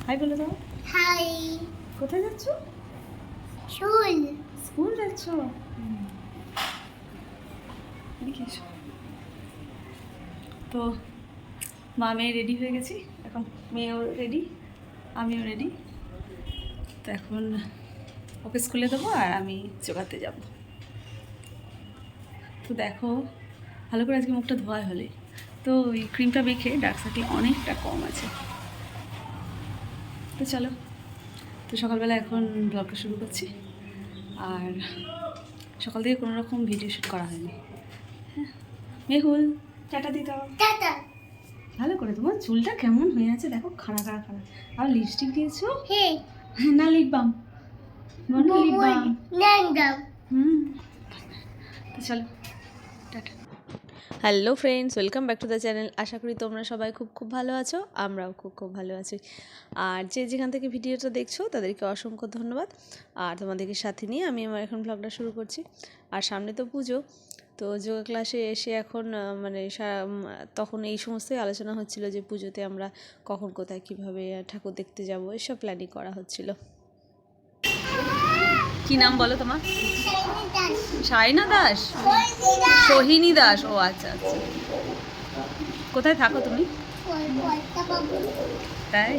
High বলে দাও। High. কোথায় যাচ্ছ? স্কুল। স্কুল যাচ্ছ? এদিকে এসো। তো মা মেয়ে রেডি হয়ে গেছি এখন। মেয়েও রেডি, আমিও রেডি। তো এখন ওকে স্কুলে দেবো আর আমি যোগাতে যাব। তো দেখো ভালো করে আজকে মুখটা ধোয়া হলে তো ওই ক্রিমটা মেখে ডার্ক সার্কেল অনেকটা কম আছে। তো চলো, তো সকালবেলা এখন ব্লগটা শুরু করছি। আর সকাল থেকে কোনো রকম ভিডিও শ্যুট করা হয়নি। হ্যাঁ মেহুল টাটা দিতে হবে। টাটা। ভালো করে, তোমার চুলটা কেমন হয়ে আছে দেখো, খাড়া খাড়া খাড়া। আর লিপস্টিক দিয়েছো? হে না লিপ বাম, লিপ বাম। ন্যান্ডাম। তো চলো tata. Hello friends, welcome back to the channel. আশা করি তোমরা সবাই খুব খুব ভালো আছো, আমরাও খুব খুব ভালো আছি। আর যে যেখান থেকে ভিডিওটা দেখছো তাদেরকে অসংখ্য ধন্যবাদ। আর তোমাদেরকে সাথে নিয়ে আমি আমার এখন ব্লগটা শুরু করছি। আর সামনে তো পুজো, তো যোগা ক্লাসে এসে এখন মানে তখন এই সমস্তই আলোচনা হচ্ছিল যে পুজোতে আমরা কখন কোথায় কীভাবে ঠাকুর দেখতে যাব, এসব প্ল্যানিং করা হচ্ছিল। কি নাম বলো তোমার? সাইনা দাস, সোহিনী দাস। ও আচ্ছা আচ্ছা। কোথায় থাকো তুমি? তাই।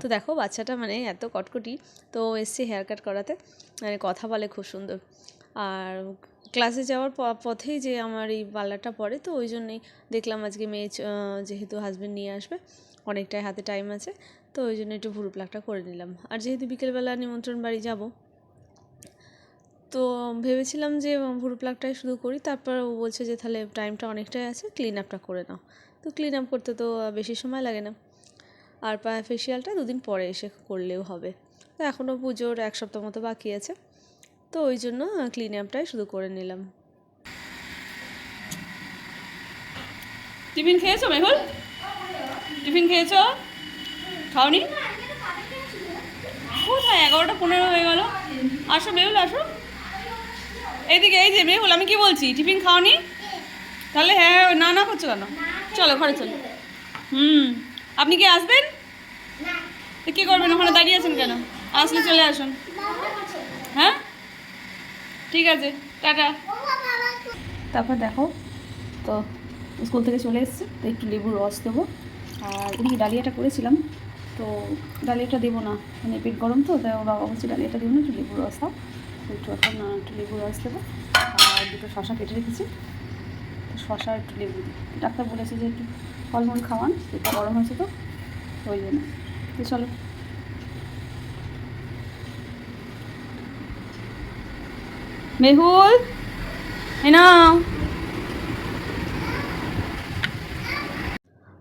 তো দেখো বাচ্চাটা মানে এত কটকটি, তো এসছে হেয়ার কাট করাতে, মানে কথা বলে খুব সুন্দর। আর ক্লাসে যাওয়ার পথেই যে আমার এই পার্লারটা পড়ে, তো ওই জন্যই দেখলাম আজকে মেয়ে যেহেতু হাজব্যান্ড নিয়ে আসবে, অনেকটাই হাতে টাইম আছে, তো ওই জন্য একটু ভুরু প্লাকটা করে নিলাম। আর যেহেতু বিকেলবেলা নিমন্ত্রণ বাড়ি যাব, তো ভেবেছিলাম যে ভুরু প্লাকটাই শুধু করি, তারপর ও বলছে যে তাহলে টাইমটা অনেকটাই আছে, ক্লিন আপটা করে নাও। তো ক্লিন আপ করতে তো বেশি সময় লাগে না, আর ফেসিয়ালটা 2 দিন পরে এসে করলেও হবে। তো এখনও পুজোর 1 সপ্তাহ মতো বাকি আছে, তো ওই জন্য ক্লিন আপটাই শুধু করে নিলাম। টিফিন খেয়েছো মেহুল? টিফিন খেয়েছো? খাওনি? কোথায় 11টা 15 হয়ে গেল। আসো মেহুল আসো এইদিকে। এই যে মেহুল, আমি কি বলছি, টিফিন খাওনি? তাহলে হ্যাঁ না না করছো কেন? চলো ঘরে চলো। আপনি কি আসবেন? তো কী করবেন, ওখানে দাঁড়িয়ে আছেন কেন? আসলে চলে আসুন। হ্যাঁ ঠিক আছে, টাটা। তারপর দেখো, তো স্কুল থেকে চলে এসছে, তো একটু লেবুর রস দেবো। আর এদিকে ডালিয়াটা করেছিলাম, তো ডালিয়াটা দেবো না, মানে পেট গরম তো, তাই ওর বাবা বলছে ডালিয়াটা দেবো না, একটু লেবুর রস দাও। তো একটু এখন একটু লেবুর রস দেবো। আর 2টো শশা কেটে রেখেছি, তো শশা একটু লেবু দিই। ডাক্তার বলেছে যে একটু ফলমূল খাওয়ান, পেটটা গরম হয়েছে তো ওই জন্য। তো চলো। মেহুল নাও।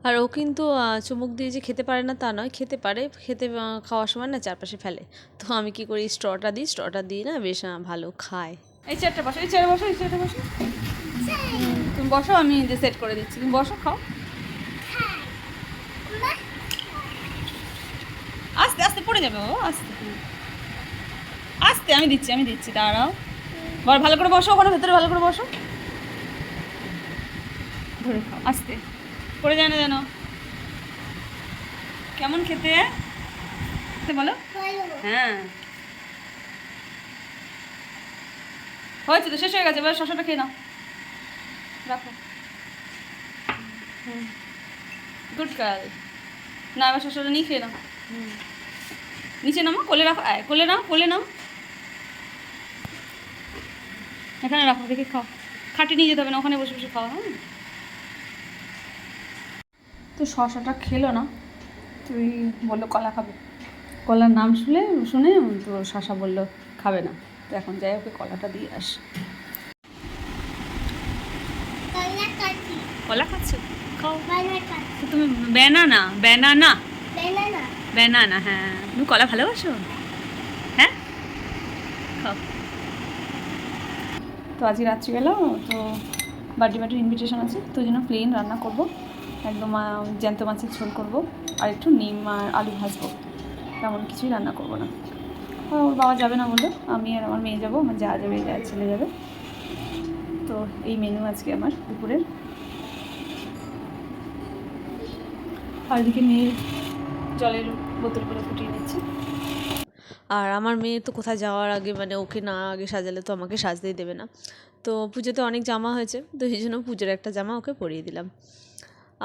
আর ও কিন্তু চুমুক দিয়ে যে খেতে পারে না তা নয়, খেতে পারে, খেতে খাওয়ার সময় না চারপাশে ফেলে। তো আমি কি করি, স্ট্রটা দিই না, বেশ ভালো খায়। এই চেয়ারটা বসো, এই চেয়ারে বসো, এই চেয়ারটা বসো। তুমি বসো, আমি যে সেট করে দিচ্ছি, তুমি বসো খাও। আস্তে আস্তে পড়ে যাবে ও, আস্তে আস্তে। আমি দিচ্ছি দাঁড়াও। ভালো করে বসো, ওখানে ভেতরে ভালো করে বসো, ধরে খাও আস্তে, পড়ে যায় না যেন। কেমন খেতে বলো? হ্যাঁ হয়েছে তো, শেষ হয়ে গেছে, এবার শশাটা খেয়ে নাও, রাখো। Good girl. না এবার শশাটা নিয়ে খেয়ে নাও। নিচে নামো, কোলে রাখো, কোলে নাও, এখানে রাখো, দেখে খাও। খাটে নিয়ে যেতে হবে না, ওখানে বসে বসে খাওয়া। হ্যাঁ তো শশাটা খেলো না, তুই বললো কলা খাবে। কলার নাম শুনে তো শশা বললো খাবে না। তো এখন যাই, ওকে কলাটা দিয়ে আস। কলা খাচ্ছ? খাও। তো তুমি ব্যানানা। হ্যাঁ তুমি কলা ভালোবাসো? হ্যাঁ খাও। তো আজকে রাত্রিবেলা তো বার্থডে ইনভিটেশন আছে, তো ওই জন্য প্লেন রান্না করবো, একদম জ্যান্ত মাছের ঝোল করবো, আর একটু নিম আর আলু ভাজবো, তেমন কিছুই রান্না করবো না। ওর বাবা যাবে না বললো, আমি আর আমার মেয়ে যাবো, আমার যা যাবে, যা ছেলে যাবে। তো এই মেনু আজকে আমার দুপুরের। আর এদিকে মেয়ের জলের বোতল করে ফুটিয়ে নিচ্ছি। আর আমার মেয়ে তো কোথায় যাওয়ার আগে মানে ওকে না আগে সাজালে তো আমাকে সাজতেই দেবে না। তো পুজোতে অনেক জামা হয়েছে, তো এই জন্য পুজোর একটা জামা ওকে পরিয়ে দিলাম।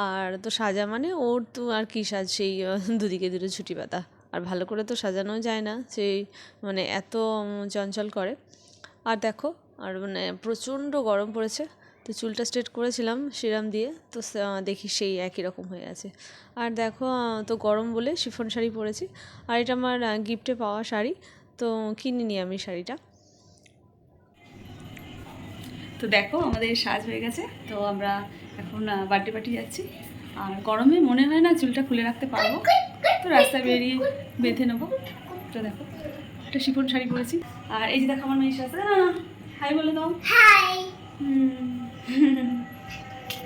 আর তো সাজা মানে ওর তো আর কী সাজ, সেই দুদিকে দুটো ছুটি পাতা, আর ভালো করে তো সাজানো যায় না, সেই মানে এত চঞ্চল করে। আর দেখো, আর মানে প্রচণ্ড গরম পড়েছে, তো চুলটা স্ট্রেট করেছিলাম সিরাম দিয়ে, তো দেখি সেই একই রকম হয়ে আছে। আর দেখো তো গরম বলে শিফন শাড়ি পরেছি, আর এটা আমার গিফটে পাওয়া শাড়ি, তো কিনিনি আমি শাড়িটা। তো দেখো আমাদের সাজ হয়ে গেছে, তো আমরা এখন বার্থডে পার্টি যাচ্ছি। আর গরমে মনে হয় না চুলটা খুলে রাখতে পারবো, তো রাস্তায় বেরিয়ে বেঁধে নেবো। তো দেখো একটা শিফন শাড়ি পরেছি, আর এই যে দেখো আমার মেয়ের সাথে হাই বলে দাও। হাই।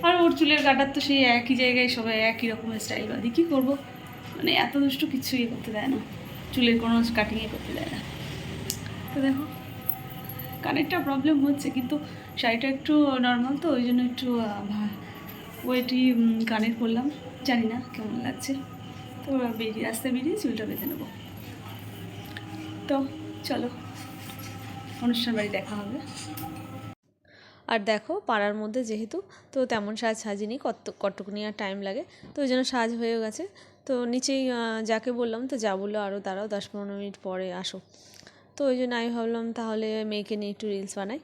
আর ওর চুলের কাটার তো সেই একই জায়গায় সবাই একই রকমের স্টাইল বাঁধি, কী করবো, মানে এত দুষ্টু কিচ্ছু ইয়ে করতে দেয় না, চুলের কোনো কাটিংয়ে করতে দেয় না। তো দেখো কানেরটা প্রবলেম হচ্ছে, কিন্তু শাড়িটা একটু নর্মাল তো ওই জন্য একটু ওয়েটই কানের করলাম, জানি না কেমন লাগছে। তো রাস্তায় বেরিয়ে চুলটা বেঁধে নেবো। তো চলো অনুষ্ঠান বাড়ি দেখা হবে। আর দেখো পাড়ার মধ্যে যেহেতু, তো তেমন সাজ সাজিনি, কতটুকুনি আর টাইম লাগে, তো ওই জন্য সাজ হয়ে গেছে। তো নিচেই যাকে বললাম, তো যা বললো আরও দাঁড়াও 10-15 মিনিট পরে আসো, তো ওই জন্য আমি ভাবলাম তাহলে মেয়েকে নিয়ে একটু রিলস বানাই,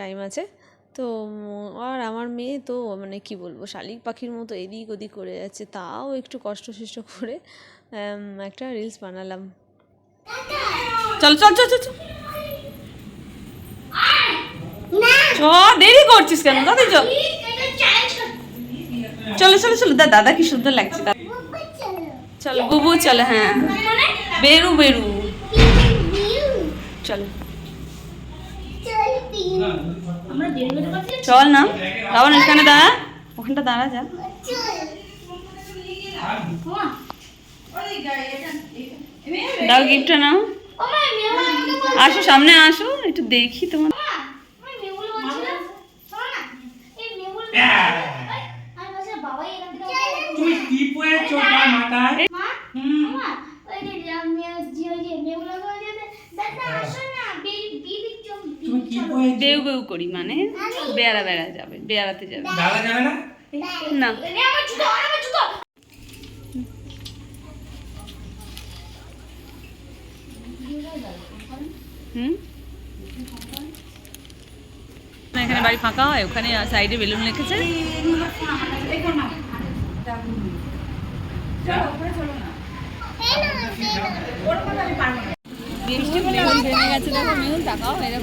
টাইম আছে। তো আর আমার মেয়ে তো মানে কি বলবো, শালিক পাখির মতো এদিক ওদিক করে যাচ্ছে, তাও একটু কষ্ট করে একটা রিলস বানালাম। চল চল চল চল চল দেরি করছিস কেন দাদি? চল চলো চলো চলো, দাদা কি সুন্দর লাগছে। চলো বুবু চলো, হ্যাঁ বেরু বেরু চলো চল না রাবণ, এখানে দাঁড়া, ওখানটা দাঁড়া যা। দাও গিফটটা নাও, আসো সামনে আসো, একটু দেখি তোমার। তুমি কি পড়েছো তার মাথায়? তুমি কি পড়েছো? বেউ বেউ করি মানে বেড়া বেড়া যাবে, বেড়াতে যাবে দাদা যাবে না? না। এখানে বাড়ি ফাঁকা হয়, ওখানে সাইডে বেলুন রেখেছে।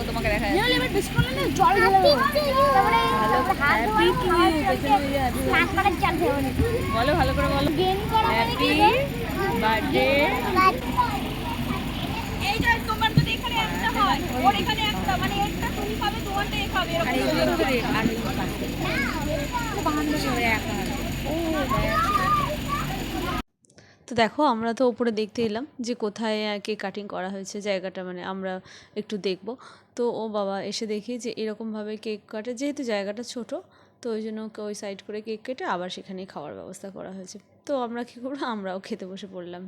তোমাকে দেখা বলো ভালো করে বলো, হ্যাপি বার্থডে। তোমার যদি এখানে একটা হয়, ওর এখানে একটা, মানে একটা তুমি খাবে, তোমারটা এ খাবে। তো দেখো আমরা তো ওপরে দেখতে এলাম যে কোথায় কেক কাটিং করা হয়েছে, জায়গাটা মানে আমরা একটু দেখব। তো ও বাবা এসে দেখি যে এরকমভাবে কেক কাটে, যেহেতু জায়গাটা ছোট, তো ওই জন্য ওই সাইড করে কেক কেটে আবার সেখানেই খাওয়ার ব্যবস্থা করা হয়েছে। তো আমরা কী করবো, আমরাও খেতে বসে পড়লাম।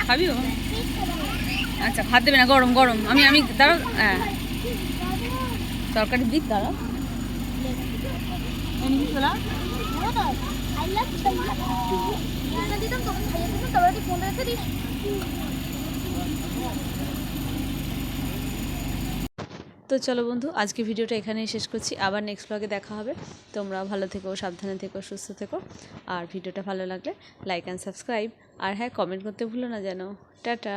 খাবি? আচ্ছা ভাত দেবে না, গরম গরম। আমি দাঁড়াও, হ্যাঁ তরকারি দিক, দাঁড়াও। তো চলো বন্ধু, আজকে ভিডিওটা এখানেই শেষ করছি, আবার নেক্সট ব্লগে দেখা হবে। তোমরা ভালো থেকো, সাবধানে থেকো, সুস্থ থেকো, আর ভিডিওটা ভালো লাগলে লাইক অ্যান্ড সাবস্ক্রাইব, আর হ্যাঁ কমেন্ট করতে ভুলো না যেন। টাটা।